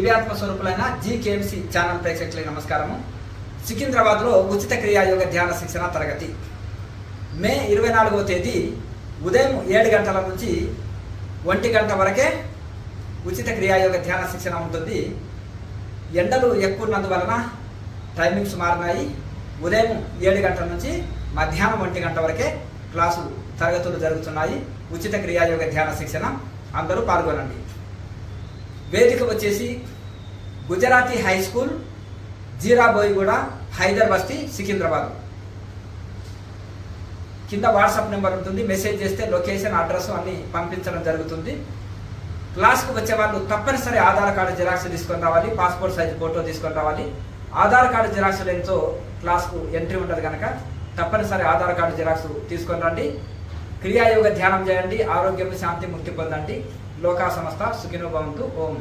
దివ్యాత్మ స్వరూపులైన జీకేఎంసీ ఛానల్ ప్రేక్షకులకు నమస్కారము. సికింద్రాబాద్లో ఉచిత క్రియాయోగ ధ్యాన శిక్షణ తరగతి మే 24వ తేదీ ఉదయం 7 గంటల నుంచి 1 గంట వరకే ఉచిత క్రియాయోగ ధ్యాన శిక్షణ ఉంటుంది. ఎండలు ఎక్కువ ఉన్నందువలన టైమింగ్స్ మారినాయి. ఉదయం 7 గంటల నుంచి మధ్యాహ్నం 1 గంట వరకే తరగతులు జరుగుతున్నాయి. ఉచిత క్రియాయోగ ధ్యాన శిక్షణ అందరూ పాల్గొనండి. వేదిక వచ్చేసి గుజరాతీ హై స్కూల్, జీరాబోయిగూడ, హైదర్ బస్తీ, సికింద్రాబాద్. కింద వాట్సాప్ నెంబర్ ఉంటుంది. మెసేజ్ చేస్తే లొకేషన్, అడ్రస్ అన్ని పంపించడం జరుగుతుంది. క్లాస్కు వచ్చే వాళ్ళు తప్పనిసరి ఆధార్ కార్డు జిరాక్స్ తీసుకొని రావాలి, పాస్పోర్ట్ సైజ్ ఫోటో తీసుకొని రావాలి. ఆధార్ కార్డు జిరాక్స్ లేనితో క్లాస్కు ఎంట్రీ ఉండదు కనుక తప్పనిసరి ఆధార్ కార్డు జిరాక్స్ తీసుకొని రండి. క్రియాయోగ ధ్యానం చేయండి. ఆరోగ్యం, శాంతి, ముక్తి పొందండి. లోకా సమస్త సుఖినో భవంతు. ఓం.